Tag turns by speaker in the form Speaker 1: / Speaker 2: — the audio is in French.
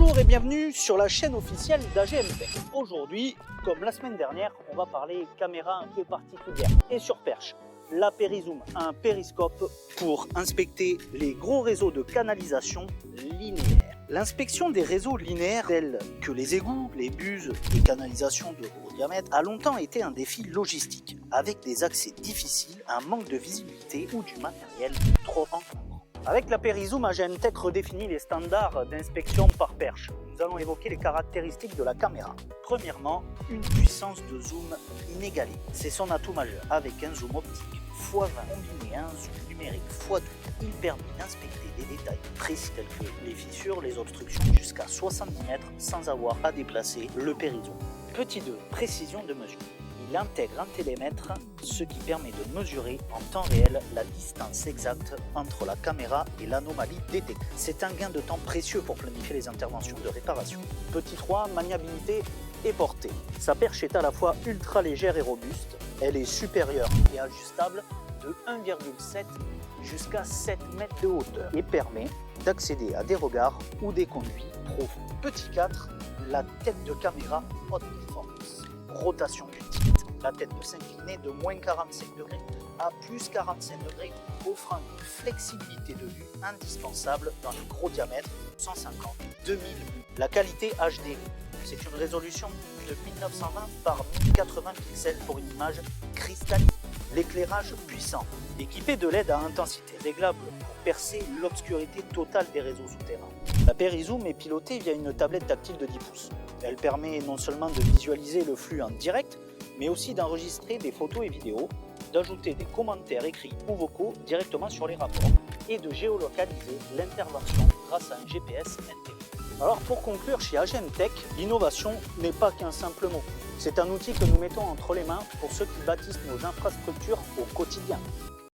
Speaker 1: Bonjour et bienvenue sur la chaîne officielle d'AGM Tech. Aujourd'hui, comme la semaine dernière, on va parler caméra un peu particulière et sur perche. La Périzoom, un périscope pour inspecter les gros réseaux de canalisation linéaire. L'inspection des réseaux linéaires tels que les égouts, les buses et canalisations de gros diamètre a longtemps été un défi logistique, avec des accès difficiles, un manque de visibilité ou du matériel trop encombrant. Avec la Périzoom, AGM Tech redéfinit les standards d'inspection par perche. Nous allons évoquer les caractéristiques de la caméra. Premièrement, une puissance de zoom inégalée. C'est son atout majeur. Avec un zoom optique x20 combiné à un zoom numérique x2, il permet d'inspecter des détails précis tels que les fissures, les obstructions jusqu'à 70 mètres sans avoir à déplacer le Périzoom. Petit 2, précision de mesure. Il intègre un télémètre, ce qui permet de mesurer en temps réel la distance exacte entre la caméra et l'anomalie détectée. C'est un gain de temps précieux pour planifier les interventions de réparation. Petit 3, maniabilité et portée. Sa perche est à la fois ultra légère et robuste. Elle est supérieure et ajustable de 1,7 jusqu'à 7 mètres de hauteur et permet d'accéder à des regards ou des conduits profonds. Petit 4, la tête de caméra haute performance. Rotation du tilt. La tête peut s'incliner de moins 45 degrés à plus 45 degrés, offrant une flexibilité de vue indispensable dans le gros diamètre 150-2000. La qualité HD, c'est une résolution de 1920 par 1080 pixels pour une image cristalline. L'éclairage puissant, équipé de LED à intensité réglable pour percer l'obscurité totale des réseaux souterrains. La Périzoom est pilotée via une tablette tactile de 10 pouces. Elle permet non seulement de visualiser le flux en direct, mais aussi d'enregistrer des photos et vidéos, d'ajouter des commentaires écrits ou vocaux directement sur les rapports et de géolocaliser l'intervention grâce à un GPS intégré. Alors pour conclure, chez AGM Tech, l'innovation n'est pas qu'un simple mot. C'est un outil que nous mettons entre les mains pour ceux qui bâtissent nos infrastructures au quotidien.